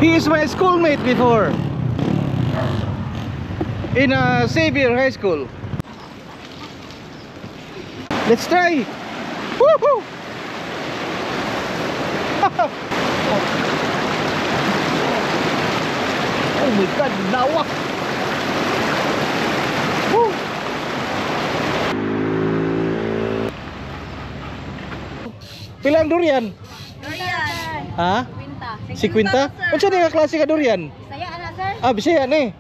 He is my schoolmate before in Xavier High School. Let's try. Woohoo! Oh my God, nawa! Woo! Pila ang durian? Durian. Ha? Quinta. Si Quinta? Unsa di nga klase ka durian? Saya anak sir. Ah, Bisaya ni.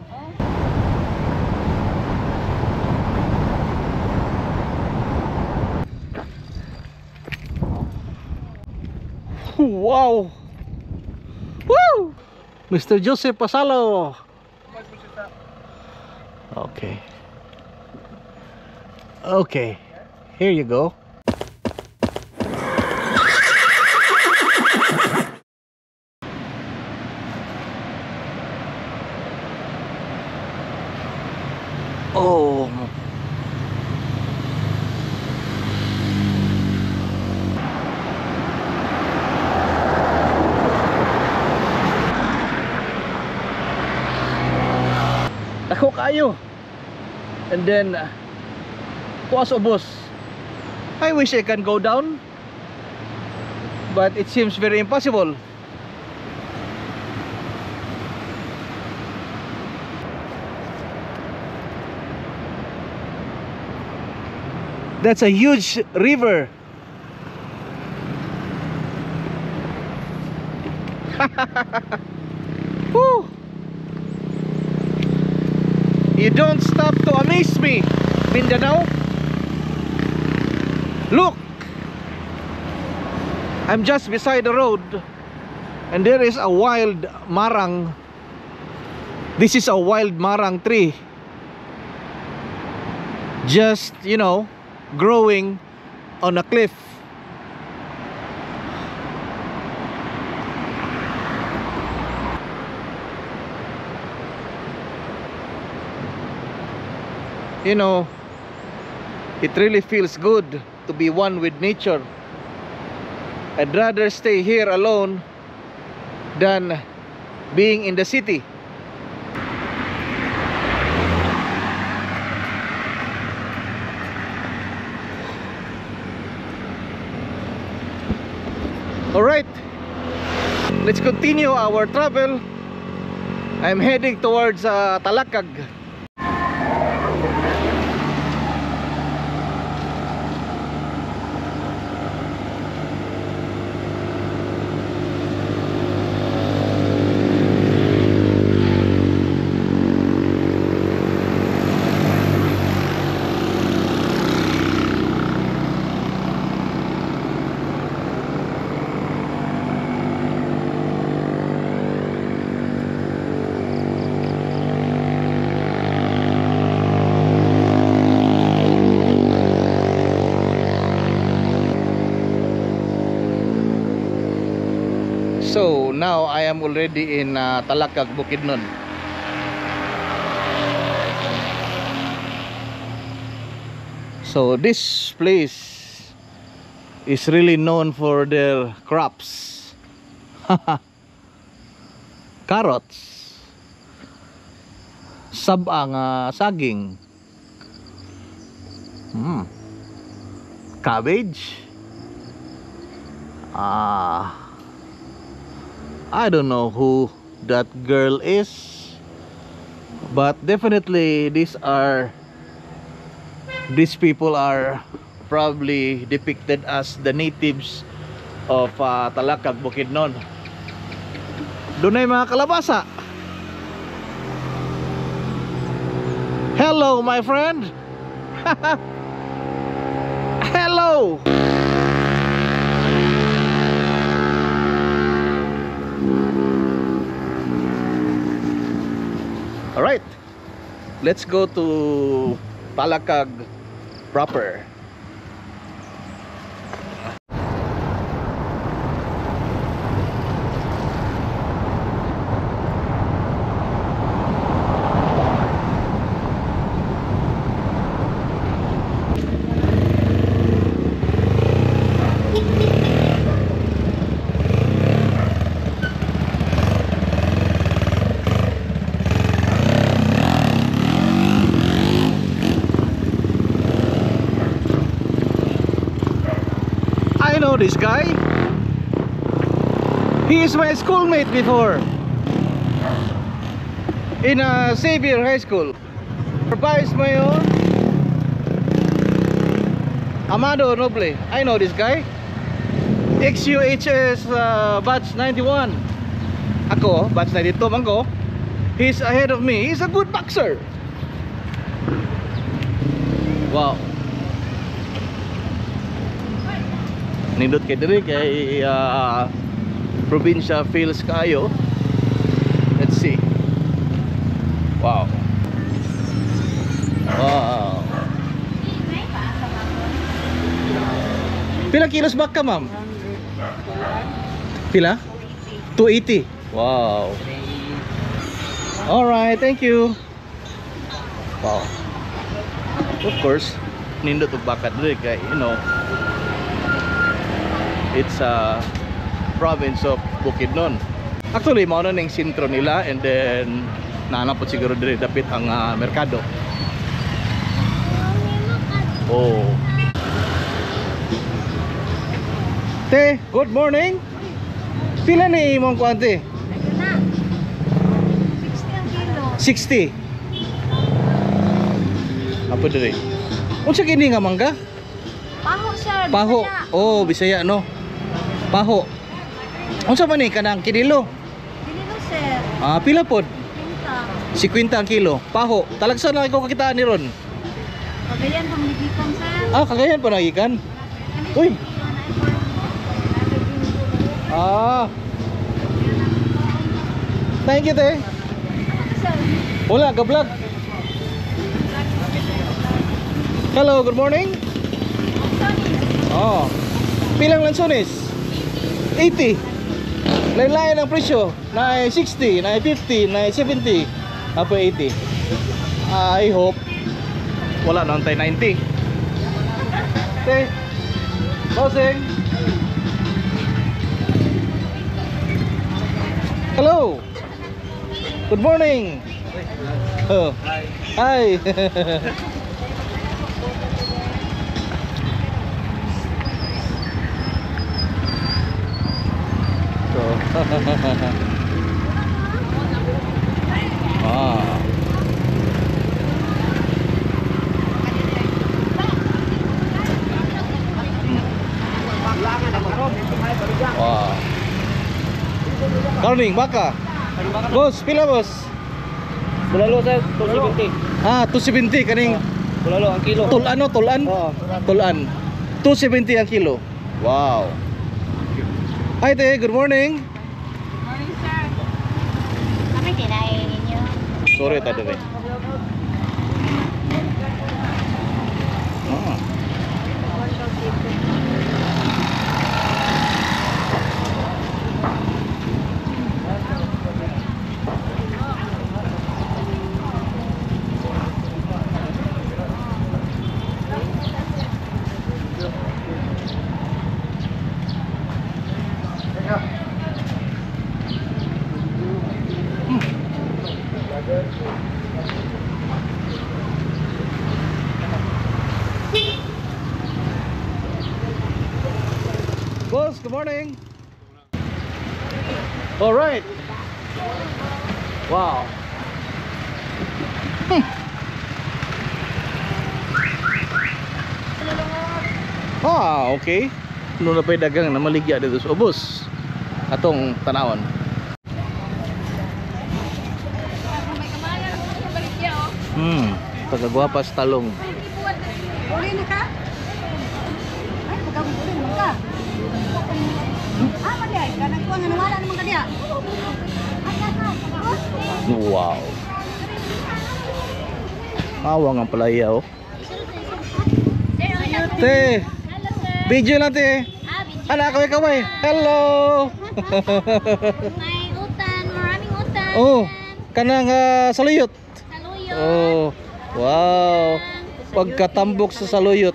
Wow! Woo! Mr. Joseph Pasalo. Okay. Okay. Here you go. Oh. Ako kayo. And then tuwas ubos. I wish I can go down, but it seems very impossible. That's a huge river. Woo! You don't stop to amaze me, Mindanao. Look, I'm just beside the road, and there is a wild marang. This is a wild marang tree, just, you know, growing on a cliff. You know, it really feels good to be one with nature. I'd rather stay here alone than being in the city. Alright, let's continue our travel. I'm heading towards Talakag. So now I am already in Talakag, Bukidnon. So this place is really known for their crops. Carrots, sabang saging, cabbage, I don't know who that girl is, but definitely these people are probably depicted as the natives of Talakag, Bukidnon. Doon ay mga kalabasa. Hello my friend. Hello. Alright, let's go to Talakag proper. know this guy. He is my schoolmate before in Xavier High School. Vice Mayor Amado Noble. I know this guy. XUHS batch 91. Ako, batch 92 man ko. He's ahead of me. He's a good boxer. Wow. Nindot kay diri kay probinsya feels kayo. Let's see. Wow. Wow. Pila kilos baka, ma'am? Pila? 280. Wow. Alright, thank you. Wow. Of course, nindot og baka diri kay, you know, it's a province of Bukidnon. Actually, mao na ning sentro nila, and then naanapot siguro diri dapit ang merkado. Oh. Te, good morning. Pila ni imong kuante? 60. Apa diri? Unsa kini nga mangga? Paho, sir. Paho. Bisaya. Oh, Bisaya no. Paho. Unsa man ni kanang kinilo? Dinilo, sir. Pila pod? Pinta. 50 ang kilo. Paho. Talagsa na ko kakitaan ni ron. Pagayan pang ligikon, sir. Kagayan pa nagikan. Uy. Thank you, te. Wala, ga-vlog. Hello, good morning. Oh. Pilang lansones? 80. Lain-lain ang presyo. Na 60, na 50, na 70. Apa 80. I hope wala na tayo 90. Okay. Bossing. Hello. Good morning. Oh. Hi. Wow. Karning baka. Boss, pila boss? Bulalo sir, 270. 270 kaning Bulalo ang kilo. tulan no, tulan. Oo. Tulan. 270 ang kilo. Wow. Hi te, good morning. Morning, sir. Kami kinain ninyo. Sorry ta dere. Boss, good morning. All right. Wow. Okay. Ano na pa'y dagang na maligya dito sa ubos atong tanawon. Tagagwapas talong. Uli na ka? Ay, magkabuli naman ka. Madiay. Kanang kuha nga nawala naman ka diya. Wow. Awa nga palaya oh. Te. Video lang te. Anak ko kaway. Hello. May utan, maraming utan. Oh, kanang saluyot. Saluyot. Oh. Wow. Pagkatambok sa saluyot.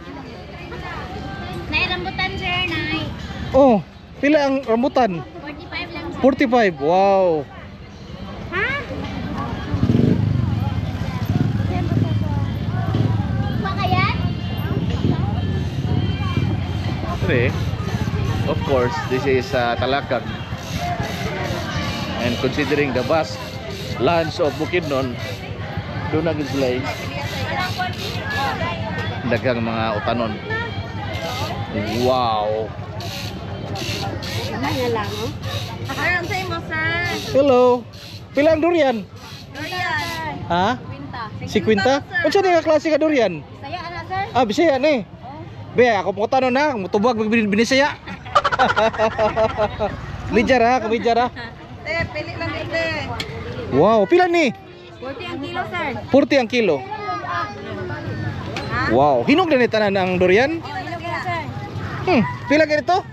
Nay rambutan, sir, nay. Oh, pila ang rambutan? 45 lang, sir. 45. Wow. Ha? Makayan? Pre. Of course, this is Talakag. And considering the vast lands of Bukidnon, doon na gislay dagang mga utanon. Wow. Ano nga lang, oh? Ay, ang sa'yo mo, sir. Hello. Pila ang durian? Durian. Ha? Quinta. 50? Unsa ni nga klase ka durian? Saya, ana, sir. Ah, Bisaya ni. Be, ako mo tanon na, mutubag binisaya. Kamidjar ha, kamidjar ha. Pili lang dito. Wow, pila ni? 40 ang kilo, sir. 40 ang kilo. Wow, hinog na ni tanan ang durian? Kilo kaya, sir. Pila ganito?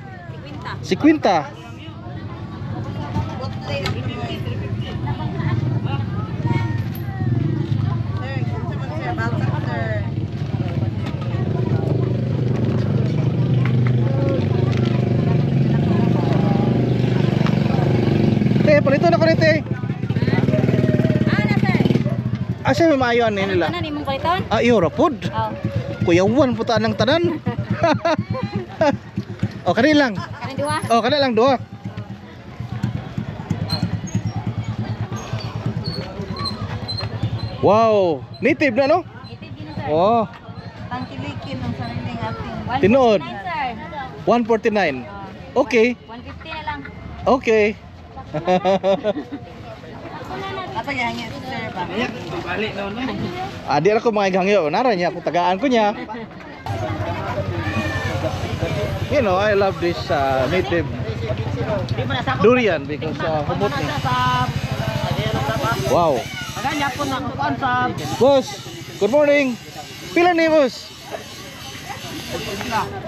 50. Te, palito na ko ni te. Ano, sir? Asa may maayo ani nila? Ano, imong paliton? Ah, iyo ra pod. Oh. Kuyawan puta ng tanan. Oh, kani lang. Kanin dua? Oh, kani lang duha. Wow, native na no? Itid din, sir. Oh, Tangkilikin ang sariling ating. Tinood. 149, sir. 149. Okay, 150 na lang. okay. Apa yang sir ba? Balik na no. Adi ako mga ighangyo, nara niya kung tagaan ko niya. You know, I love this native durian because humot ni. Wow. Aganya po na kuan sa Boss, good morning. Pila ni boss?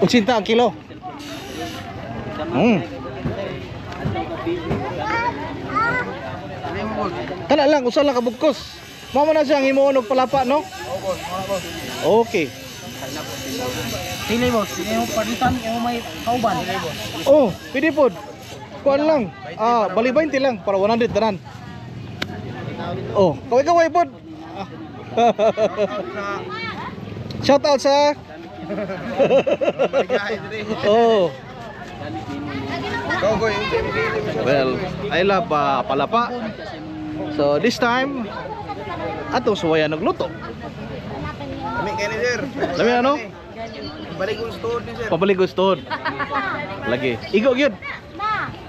80 ang kilo. Kana lang, usa lang kabugkos. Mama na siyang himuon og palapa, no? Okay. Pili boss, yung paritan yung may kauban. Oh, pwede po. Kuan lang. Ah, bali 20 lang para 100 tanan. Oh, kaway-kaway po. Shout out sa Oh. Well, I love palapa. So this time atong suwayan nagluto. Kami kani sir. Lami ano? Balik ko store ni sir. Pabalik gusto. Lagi. Igo gyud.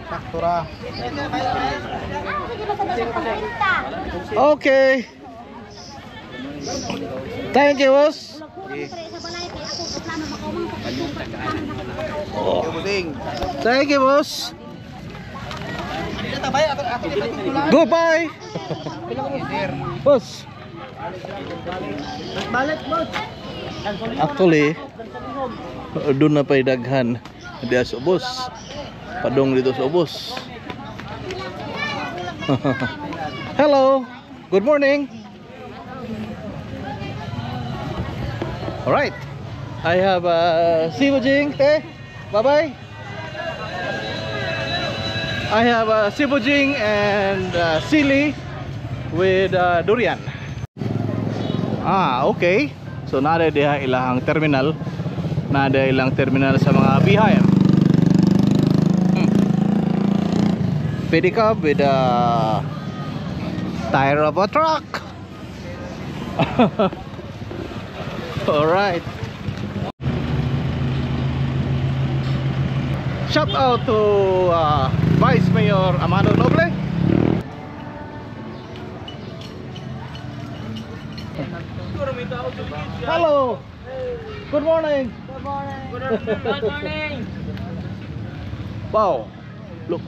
Faktura. Okay. Thank you, boss. Oh. Thank you, boss. Goodbye. Boss. Balik boss. Actually, doon na pa'y daghan diya sa ubos. Padong dito sa ubos. Hello. Good morning. Alright. I have sibujing, te. Bye-bye. I have sibujing and sili with durian. Ah, okay. So nada diha ilang terminal. Nada ilang terminal sa mga bihayan. Pedicab with a tire of a truck. Alright. Shout out to Vice Mayor Amado Noble. Hello. Good morning. Good morning. Good morning. Wow. Look.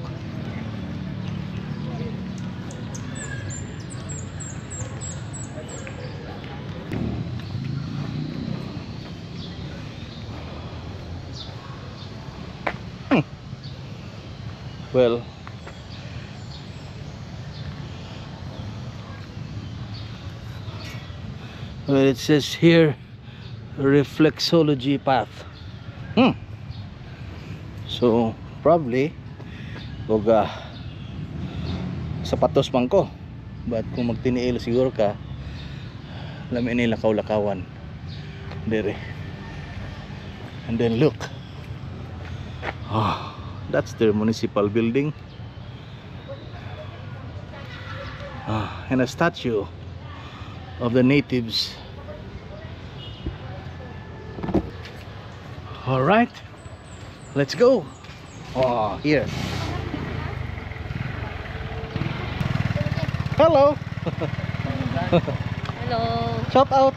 Well, it says here reflexology path. So probably wag sapatos man ko, but kung magtiniil siguro ka lamin nila kaulakawan dire. And then look, That's their municipal building. And a statue of the natives. All right, let's go. Oh, here. Hello. Hello. Shout out.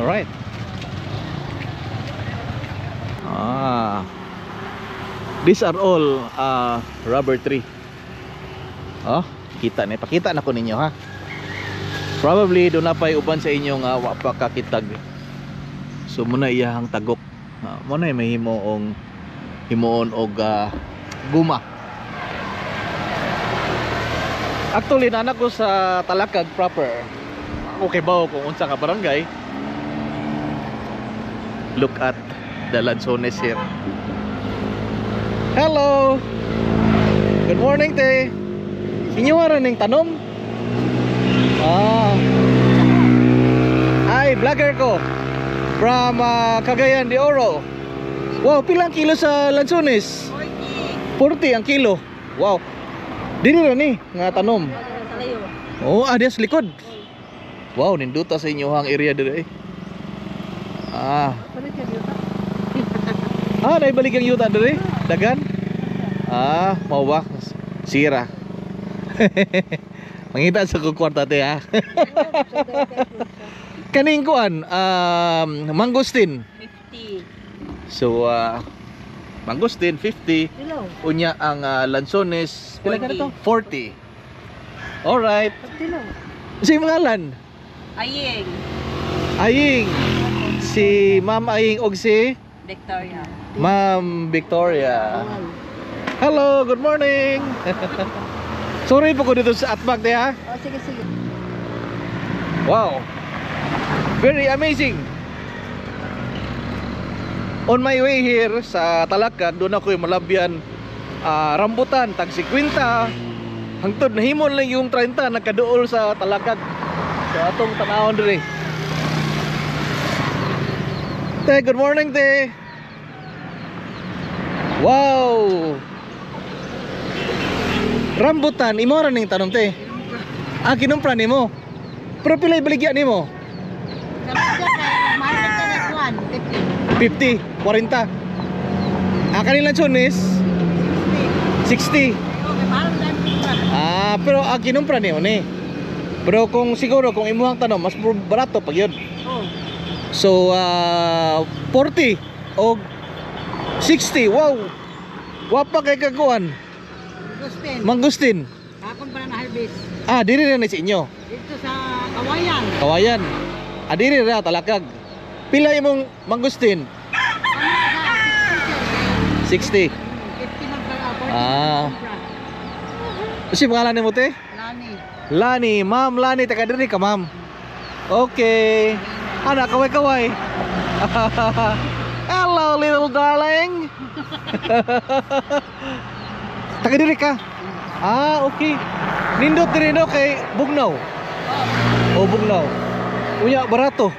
All right. These are all rubber tree. Oh, kita ni, pakita na ko ninyo ha. Probably do na pay uban sa inyo nga wa pa kakitag. So muna iyahang tagok. Muna may himoong himoon og guma. Actually nanak ko sa Talakag proper. Okay ba kung unsa ka barangay? Look at the lanzones here. Hello. Good morning, te. Inyo ara ning tanom? Ay, vlogger ko from Cagayan de Oro. Wow, pilang kilo sa lanzones? 40 ang kilo. Wow. Dili ra ni nga tanom. Oh, adias likod. Wow, ninduta sa inyo hang area dire. Naibalik ang yuta dire? Dagan? Mau ba? Sira. Mangita sa kwarta te ha. Kaning kuan, mangosteen 50. So mangosteen 50. Unya ang lanzones pila ka to? 40. All right. Si ngalan? Aying. Aying. Si Ma'am Aying og si Victoria. Ma'am Victoria. Hello, good morning. Sorry po ko dito sa Atbag te ha. Sige. Wow. Very amazing. On my way here sa Talakag, doon ako yung malabyan rambutan, tag 50. Hangtod nahimon lang yung 30 nagkaduol sa Talakag. So atong tanawon dire. Te, good morning te. Wow. Rambutan, imo ra ning tanom te. Kinumpra nimo. Pero pilay baligya nimo? 50, 40. Kanil lanzones 60. Pero kinumpra niyo ni. Pero kung siguro kung imuhang tanom mas barato pag yun. So 40 o 60. Wow. Wapa kay kaguan. Mangustin. Akon pa na harvest. Diri rin sa inyo. Dito sa Kawayan. Kawayan. Diri ra Talakag. Pila imong mangustin? 60. 50 man pala. Si pangalan nimo te? Lani. Lani, Ma'am Lani, taga diri ka, Ma'am. Okay. Kaway-kaway. Hello, little darling. Taga diri ka? Okay. Nindot diri no kay Bugnaw. Bugnaw. Unya barato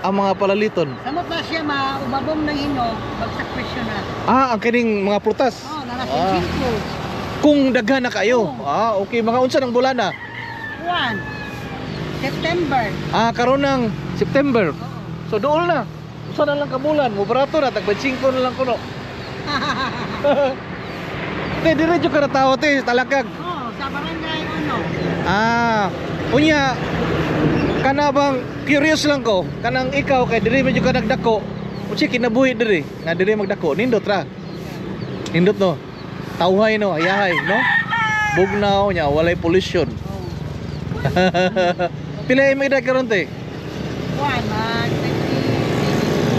ang mga palaliton. Samot na siya maubabong ng hino, magsakpresyo na. Ang kining mga prutas. Nanasin ko. Kung daghan na kayo. Okay, mga unsa ng bulana? 1 September. Karon ng September. So dool na. Usa na lang ka bulan, mo barato na tag 25 na lang kuno. Te dire jud ka tawo te Talakag. Sa barangay ano. Unya kana bang curious lang ko kanang ikaw kay diri medyo ka nagdako. Unsa kinabuhi diri? Nga diri magdako nindot ra. Nindot no. Tawhay no, ayahay no. Bugnaw nya walay pollution. Pila may edad karon te?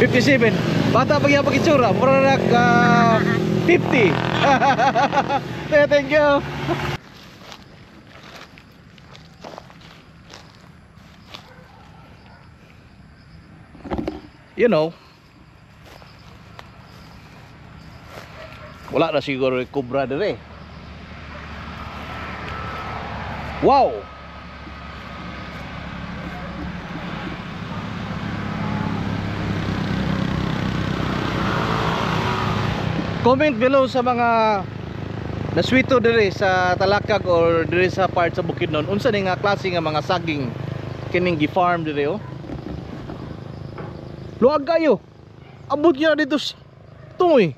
57. Bata pa gyapon itsura, mura nag 50. Thank you. You know, wala na siguro yung kubra dire. Wow. Comment below sa mga naswito dire sa Talakag or dire sa part sa Bukidnon. Unsa ni nga klase nga mga saging kining gi-farm dire oh. Luag kayo. Abot niya dito sa tungoy.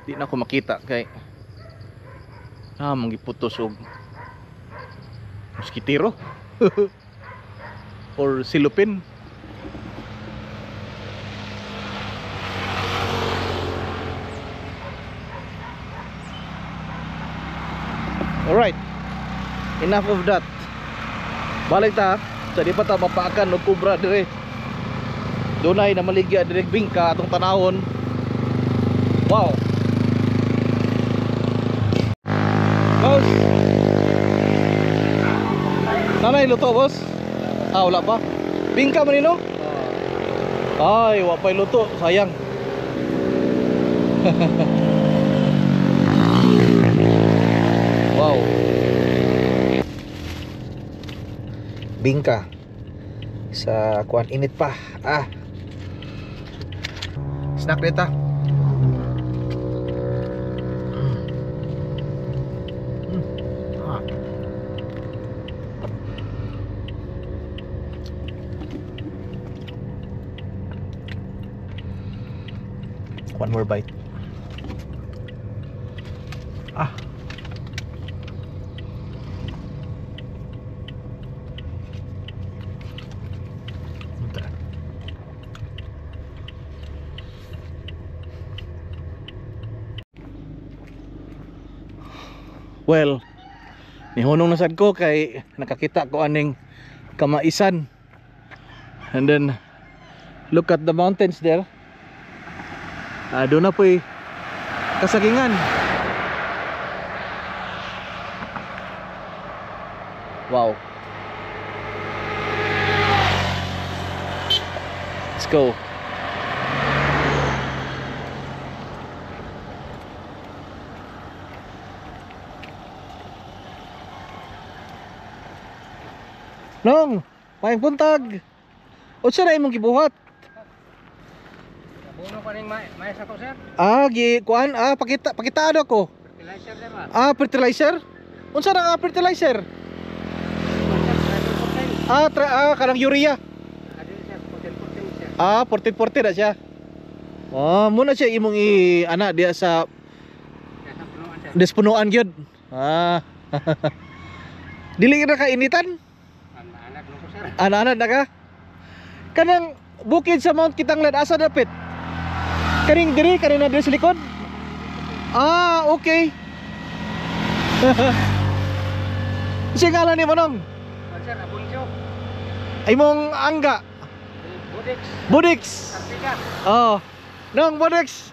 Di na ako makita kay manggiputos og mosquitero or silupin. Alright, enough of that. Balik ta sa di pa ta mapaakan og kubra dire. Dunay na maligya dire bingka atong tanawon. Wow. Boss. Nanay luto boss? Wala pa. Bingka man nino? Ay, wa pay luto, sayang. Wow. Bingka sa kuan init pa. Snack dita. One more bite. Well, nihunong na sad ko kay nakakita ko aning kamaisan. And then look at the mountains there. Doon na po'y kasagingan. Wow. Let's go. Nong, paing puntag. O siya na imong gibuhat? Nabuno pa rin mais ako, sir. Kuan, pakitaan ako. Fertilizer, sir, ba? Fertilizer? Unsa na fertilizer? Kanang urea. Sir, 14-14 na siya. Muna siya imong ana diya sa despunuan gyud. Dili na kainitan? Anak ko, sir. Anak na ka? Kanang bukid sa Mount Kitanglad asa dapit? Kaning diri kanina diri sa likod? Okay. Siya ngalan ni Manong? Sir, Abuncio. Imong angga? Budix. Budix. Artiga. Nong Budix.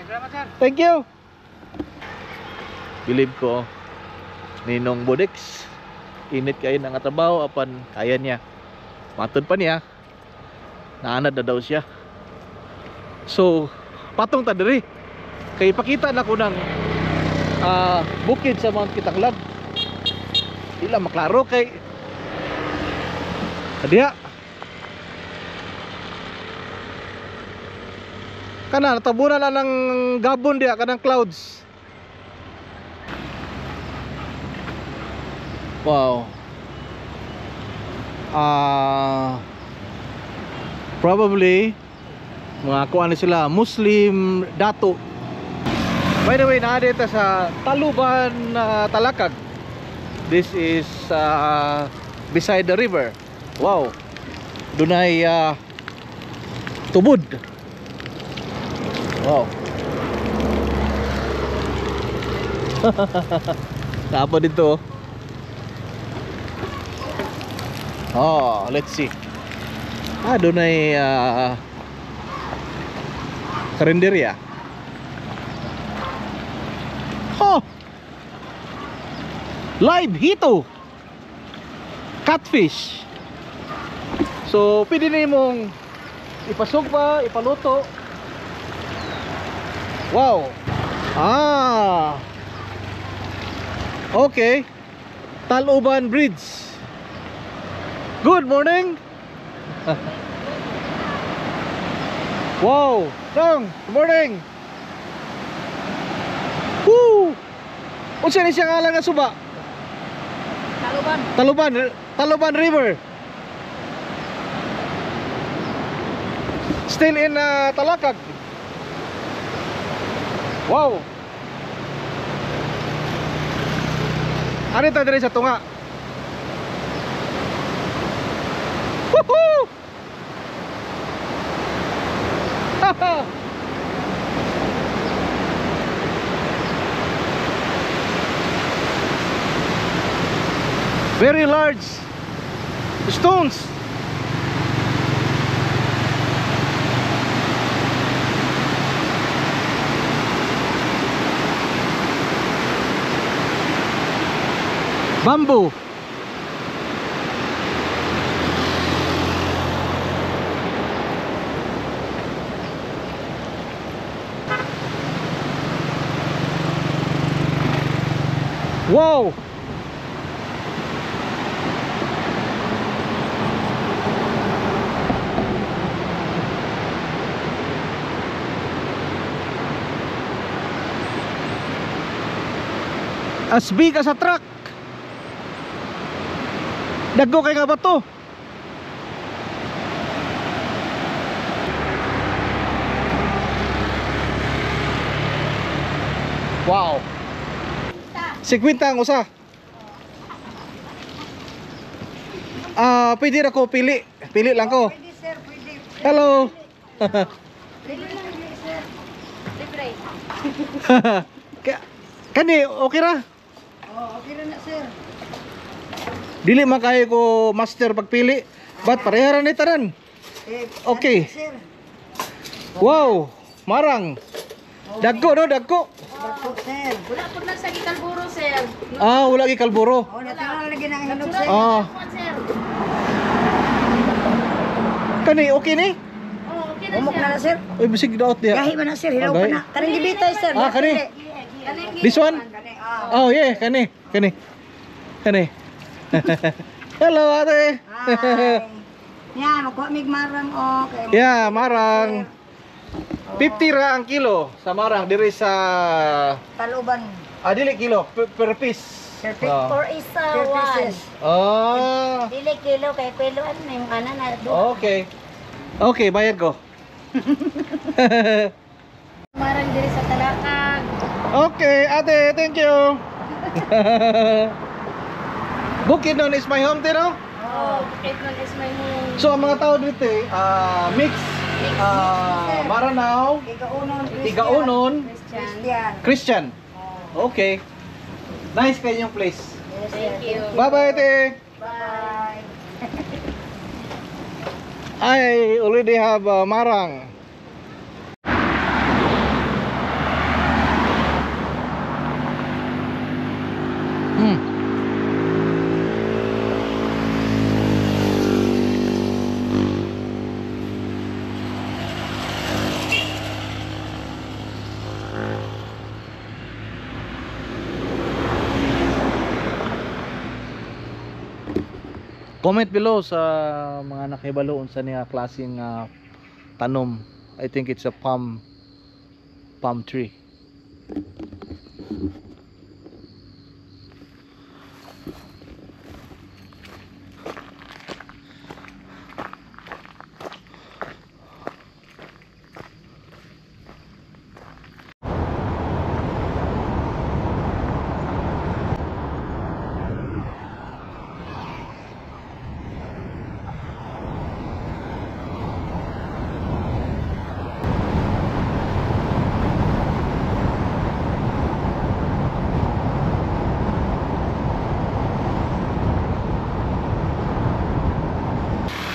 Salamat, sir. Thank you. Believe ko Ninong Budix. Init kayo ng trabaho apan kaya niya. Matod pa niya. Naanad na daw siya. So, patong ta diri. Kay ipakita na ko ng bukid sa Mount Kitanglad. Di lang maklaro kay diha. Kana natabunan na ng gabon diha kanang clouds. Wow. Probably mga kuan sila Muslim dato. By the way, naa dito sa Taluban, Talakag. This is beside the river. Wow. Dunay tubod. Wow. Apa dito? Let's see. Dunay karinderya. Live hito. Catfish. So, pwede na mong ipasog pa, ipaluto. Wow. Okay. Taluban Bridge. Good morning. Wow, Dong, good morning. Woo! Unsa ni siya ngalan nga suba? Taluban. Taluban River. Still in Talakag. Wow. Ano ito diri sa tunga? Woohoo! Very large stones. Bamboo. Wow. As big as a truck. Dagko kay nga ba to? Wow. 50 ang usa. Pwede ra ko pili. Pili lang ko. Pwede sir, pwede. Hello. Pwede lang sir. Libre. Kani okay ra? Oh, okay rin na sir. Dili man kayo ko master pagpili. But pareha ra ni tanan. Okay. Sir. Wow, marang. Dagko no, dagko. Dako sir. Wala po na sa Gikalburo, sir. Wala gi kalburo. Oh, natural lagi nang hinog sir. Sir. Kani okay ni? Oh, okay na, Umok sir. na na sir. Oy bisig daot dia. Gahi man na sir, hilaw Okay. pa na. Karang gibitay sir. Kani. Kanang This one? Kani. Oh yeah, kani. Kani. Hello ate. Hi. Yan, magkuha mig marang o. Kay Yeah, marang. 50 ra ang kilo sa marang diri sa Taluban. dili kilo per piece. Perfect. Ah. For isa, Per one. pieces. Dili kilo kay kwiluan na yung kanan na doon. Okay. Okay, bayad ko. Marang diri sa Talakag. Okay, ate, thank you. Bukidnon is my home, no? Oh, Bukidnon is my home. So ang mga tao dito, mix, Maranao, Igaunon. Tigaunon, Christian. Christian. Okay. Nice kayo yung place. Yes, Thank you. Bye-bye, ate. Bye. I already have marang. Comment below sa mga nakibaloon sa niya klaseng tanom. I think it's a palm tree.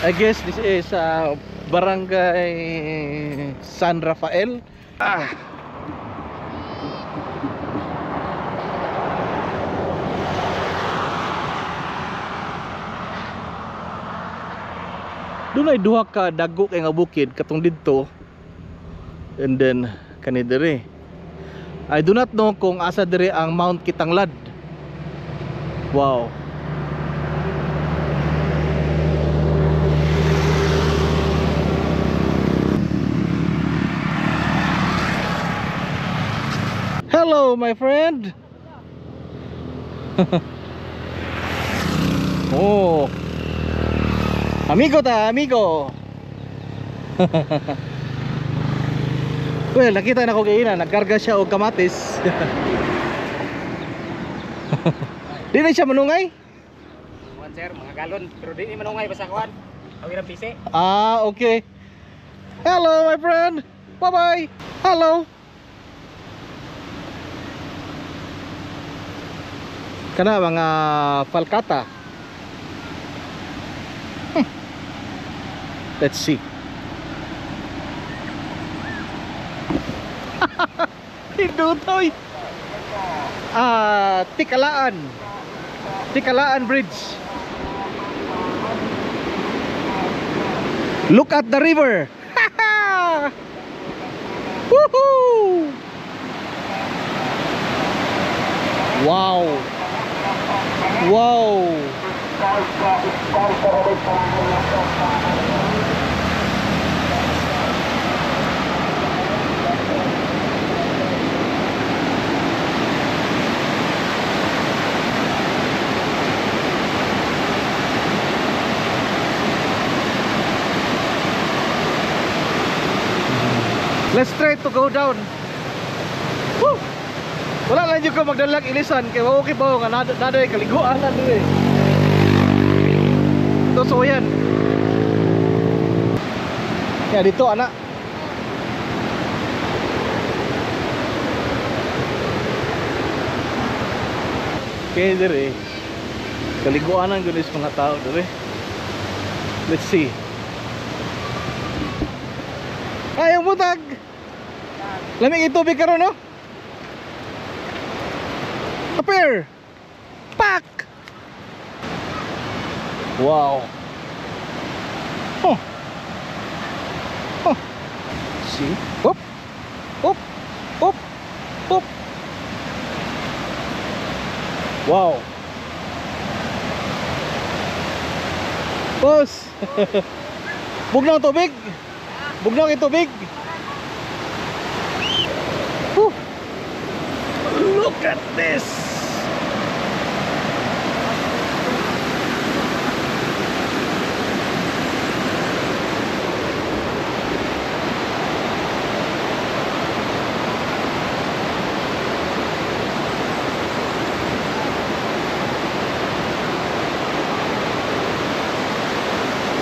I guess this is Barangay San Rafael. Doon ay duha ka dago kay nga bukid katong didto. And then kani diri. I do not know kung asa diri ang Mount Kitanglad. Wow. Hello, my friend. Oh. Amigo ta, amigo. Well, nakita na ko kaya nagkarga siya og kamatis. Di na siya manungay? Kuan sir, mga galon. Pero di manungay basta kuan. Awirang pisi. Ah, okay. Hello, my friend. Bye-bye. Hello. Kana mga falcata. Let's see. Hindutoy. Tikalaan. Tikalaan Bridge. Look at the river. Woohoo! Wow. Wow. Let's try to go down. Woo! Wala lang yung ka magdalag ilisan. Kaya okay pa nga naday kaliguan na doon eh. Ito so yan. Kaya dito anak. Kaya dire eh. Kaliguanan gulis mga tao doon eh. Let's see. Ayong butag. Lamig itubig karon no? Appear. Pak. Wow. Oh. Oh. See? Hop. Hop. Hop. Hop. Wow. Boss. Bugnaw tubig. Bugnaw yung tubig. Look at this.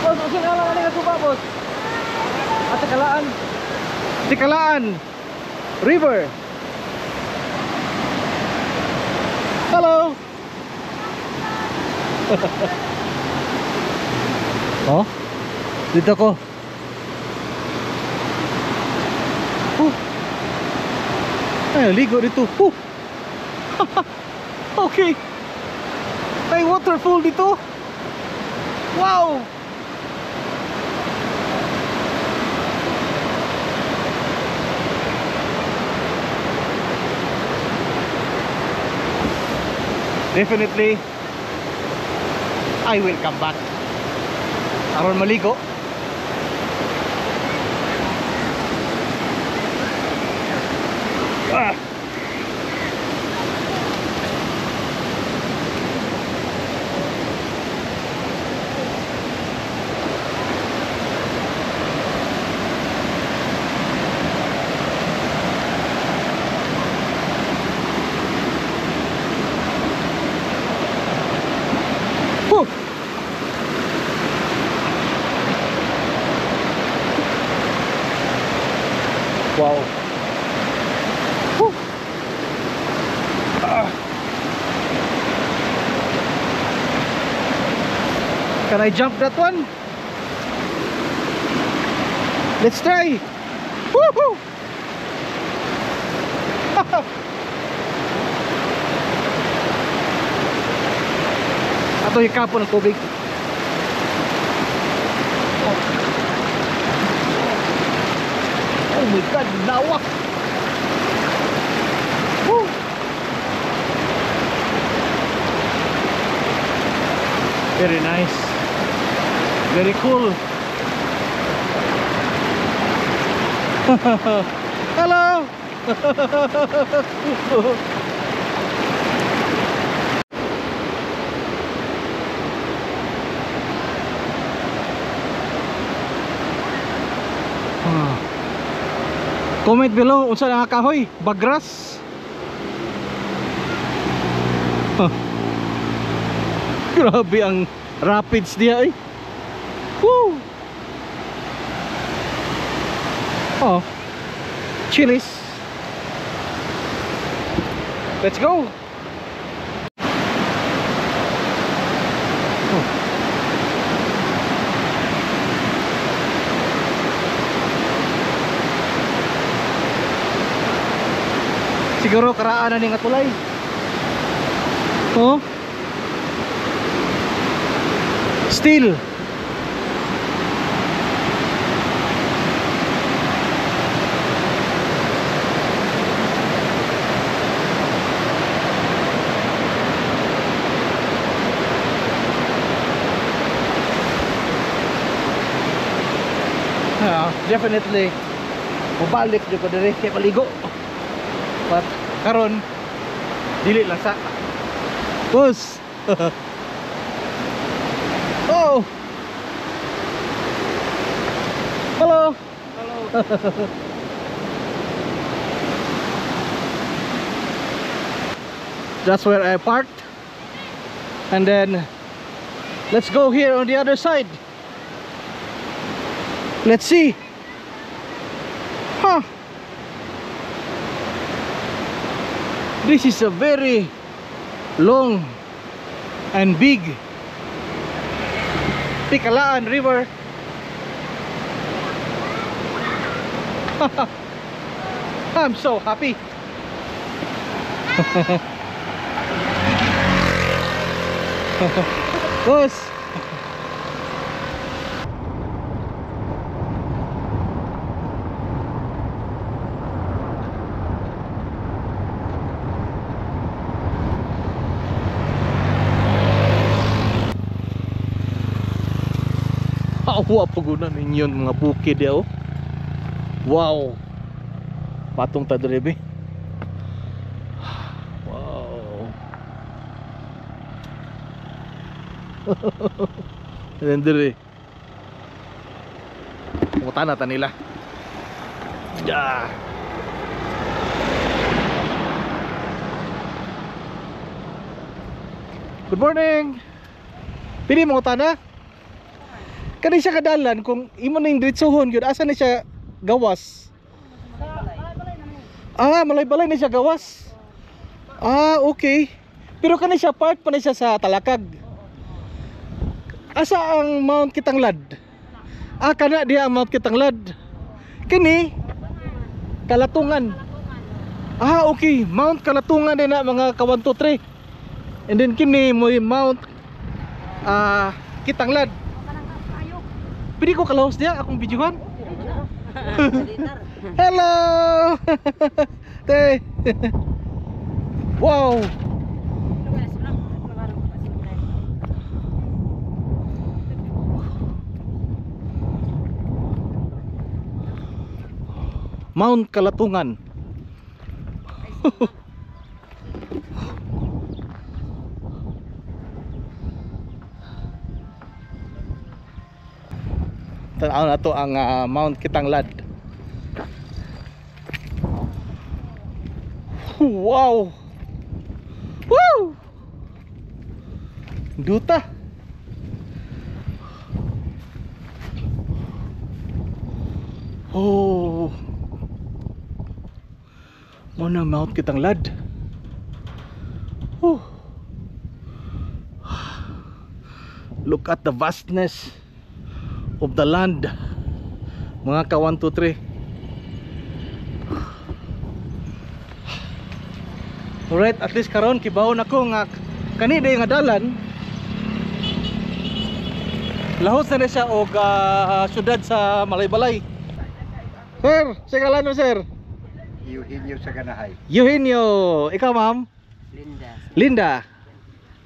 Boss, usin ka lang nga suba, boss. At Tikalaan. Tikalaan River. Hello. Oh, dito ko. Ay, ligo dito. Okay. May waterfall dito. Wow. Definitely I will come back aron maligo. Wow. Can I jump that one? Let's try. Woohoo! Ato hikapo ng tubig. Oh my God, nawa! Woo! Very nice. Very cool. Hello! Comment below unsa nga kahoy, bagras. Grabe ang rapids diya ay. Woo! Oh. Chilies. Let's go. Oh. Siguro karaan na ning atulay. Oh. Still. Definitely mabalik jud ko diri kay paligo. But karon dili lang sa bus. Oh. Hello. Hello. That's where I parked. And then let's go here on the other side. Let's see. Huh. This is a very long and big Pikalaan River. I'm so happy. Boss. Awa pagunan ninyo mga bukid ya oh. Wow. Patong ta diri be. Wow. Dan diri. Mutan na ta nila. Ja. Good morning. Pili mo tana? Kani siya kadalan kung imo na yung diretsohon yun, asa na siya gawas? Ah, malay-balay na siya gawas. Ah, okay. Pero kani siya part pa na siya sa Talakag. Asa ang Mount Kitanglad? Ah, kana diha ang Mount Kitanglad. Kini Kalatungan. Ah, okay. Mount Kalatungan din na mga ka 1, 2, 3. And then kini mo Mount Kitanglad. Pwede ko kalahos niya akong videohan. Hello. Te. Wow. Mount Kalatungan. Tanaw na to ang Mount Kitanglad. Wow. Woo! Duta. Oh. Mana Mount Kitanglad. Look at the vastness of the land, mga ka 1, 2, 3. Alright, at least karon kibawon ako nga kani day nga dalan lahos na siya og syudad sa Malaybalay. Sir, sikalan mo sir? Eugenio sa Ganahay. Eugenio, ikaw ma'am? Linda. Linda.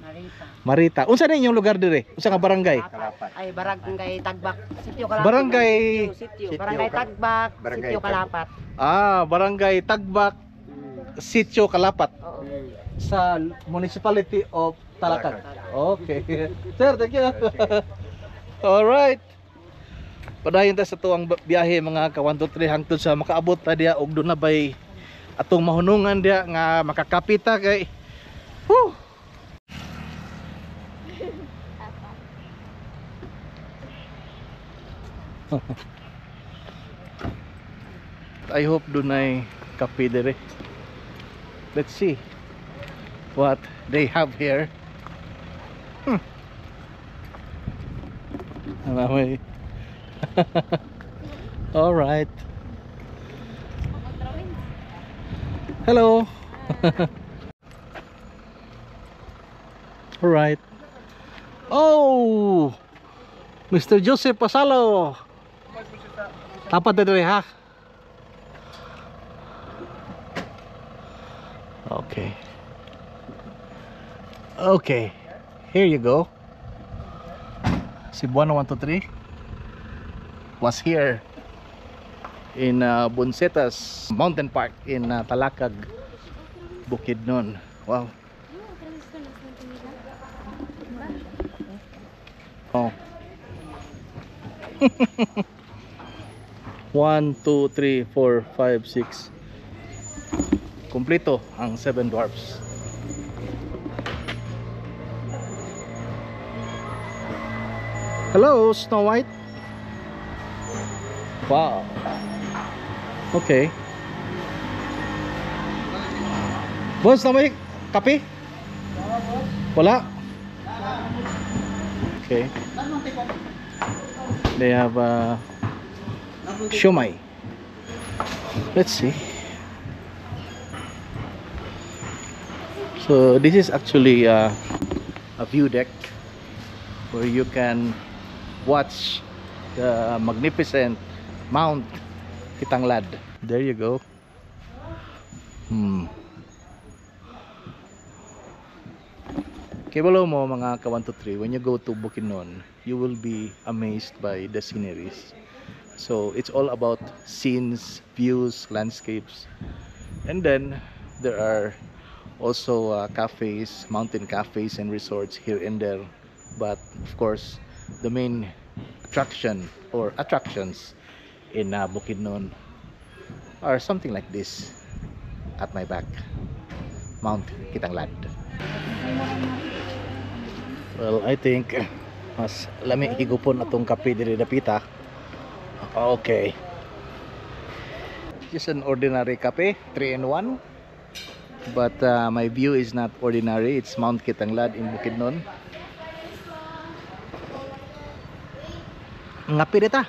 Marita. Marita. Unsa na inyong lugar dire? Unsa nga barangay? Kalapat. Ay, barangay Tagbak. Sitio Kalapat. Barangay Sitio. Barangay Tagbak. Sitio Kalapat. Barangay Tagbak, Sitio Kalapat Oo. sa Municipality of Talakag. Okay. Sir, thank you. All right. Padayon ta sa tuwang biyahe mga ka 1 2 3 hangtod sa makaabot ta diya og doon na bay atong mahunungan diya nga makakapita kay whew. I hope dunay kape dire. Let's see what they have here. May all right. Hello. All right. Oh, Mr. Joseph Pasalo. Tapat na dire ha. Okay. Okay. Here you go. Cebuano 123 was here in Bonsetas Mountain Park in Talakag, Bukidnon. Wow. Oh. 1, 2, 3, 4, 5, 6. Kompleto ang 7 dwarfs. Hello, Snow White. Wow. Okay. Boss, na may kape? Wala? Okay. They have shumai. Let's see. So this is actually a view deck where you can watch the magnificent Mount Kitanglad. There you go. Kibalo mo mga ka 1 to 3, when you go to Bukidnon, you will be amazed by the sceneries. So it's all about scenes, views, landscapes, and then there are also cafes, mountain cafes and resorts here and there. But of course, the main attraction or attractions in Bukidnon are something like this at my back, Mount Kitanglad. Well, I think mas lami higupon atong kape diri dapita. Okay. Just an ordinary kape, 3 in 1. But my view is not ordinary. It's Mount Kitanglad in Bukidnon. Ngapi dita.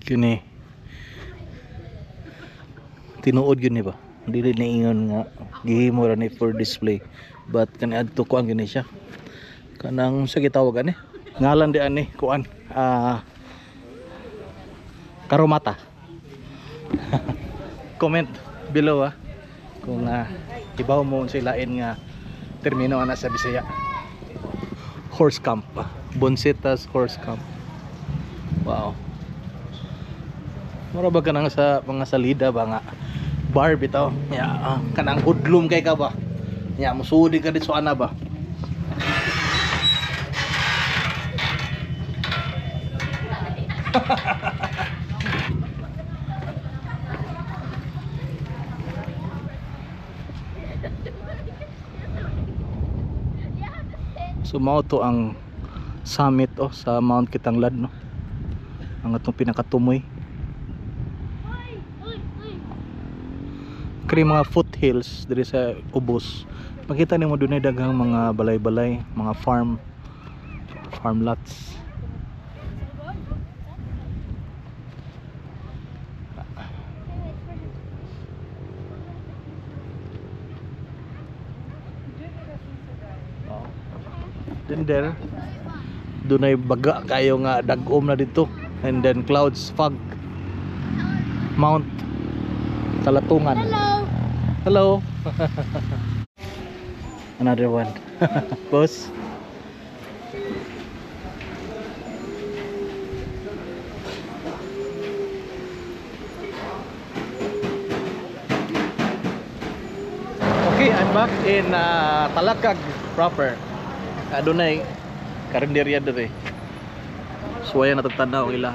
Kini tinuod yun ba? Dili na ingon nga gihimo ra ni for display, but kani adto kuan gani siya kanang sa gitawag ani ngalan di ani kuan Karomata. Comment below kung ibaw mo sa lain nga termino ana sa Bisaya. Horse camp, Bonsetas Horse Camp. Wow. Mura ba ka nang sa mga salida ba nga bar bitaw? Ya, kanang hudlum kay ka ba? Ya, musudi ka dito ana ba? So mao to ang summit sa Mount Kitanglad, no. Ang atong pinakatumoy. Kani mga foothills diri sa ubos. Makita nimo dunay daghang mga balay-balay, mga farm lots. Then there, dunay baga kayo nga dagom na dito, and then clouds, fog, Mount Talatungan. Hello. Another one. Boss. Okay, I'm back in Talakag proper. Adunay karinderya dere. Suwaya natatanaw ang ilang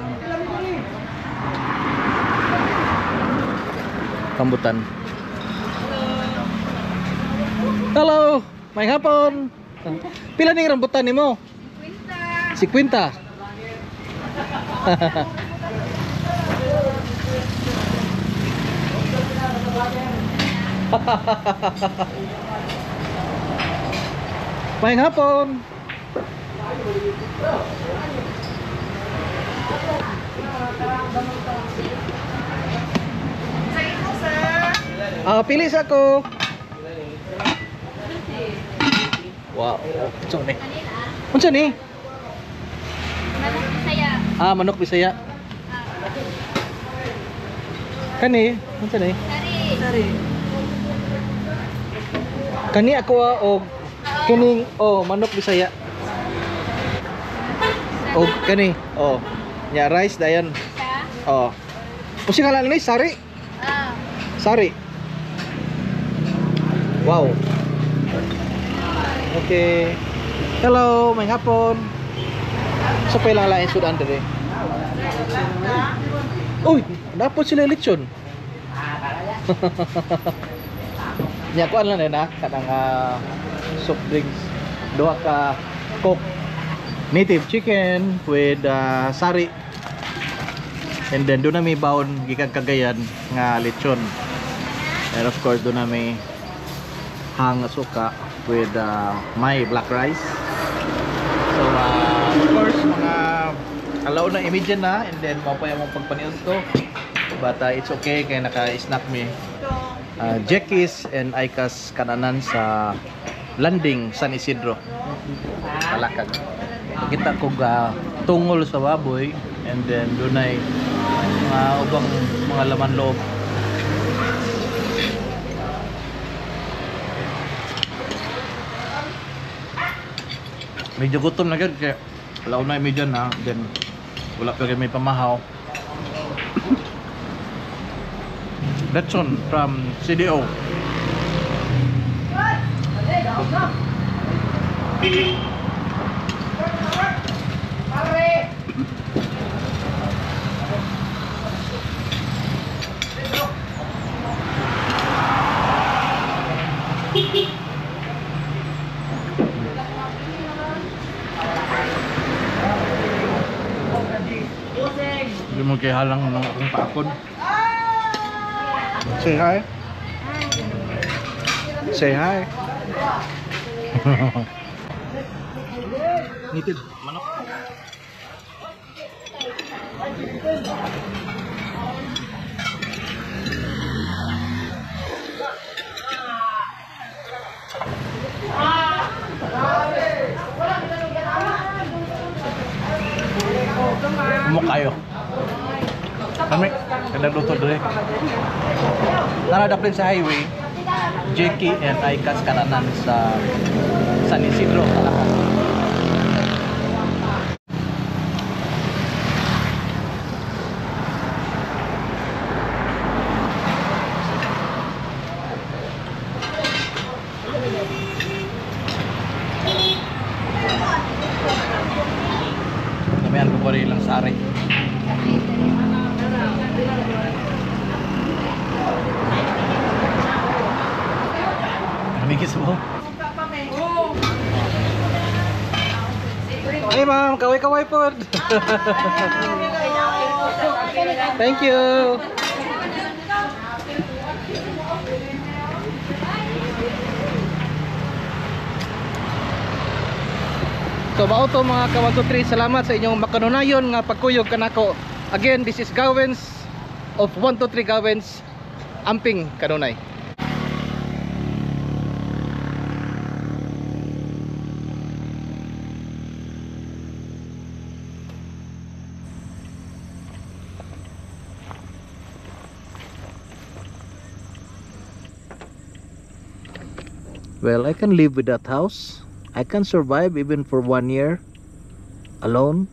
kambutan. Hello, may hapon. Pila ning rambutan nimo? 50. 50. May hapon. Pili sa ako. Wow. Unsa ni? Unsa ni? Manok Bisaya. Manok Bisaya. Kani, unsa ni? Sari. Kani ako og kining manok Bisaya. Og kani, nya rice dayon. Usi ngalan ni Sari. Sari. Wow. Okay. Hello, may hapon. Sa pailang lain sudan dere. Uy, dapat sila lechon. Nya kuan lang na kanang soft drinks. Duha ka Coke. Native chicken with sari. And then doon na may baon gikan Cagayan nga lechon. And of course doon na may hang suka with my black rice. So of course mga alaw na imagine na, and then mapaya mong pagpaniod to. But it's okay kaya naka-snack me Jekis and Aikas kananan sa landing San Isidro Talakag. Kita ko tungol sa baboy, and then dunay mga ubang mga laman loob. Medyo gutom na gud kaya alaw na medyo na, then wala pa may pamahaw. Lechon from CDO. Hindi mo kihalang ng akong paakon. Say hi. Say hi. Nitid manok. Kumok kayo. Kami, kada luto dere. Naradaplin sa highway, Jeki and Aikas kananan sa San Isidro, Talakag. Damihan ko pa rin lang sari. Bigis mo. Ay ma'am, kaway-kaway po. Thank you. So mao to mga ka-123, salamat sa inyong makanunayon nga pagkuyog kanako. Again, this is Gawens of 123 Gawens, Amping, Kanunay. Well, I can live with that house. I can survive even for 1 year alone.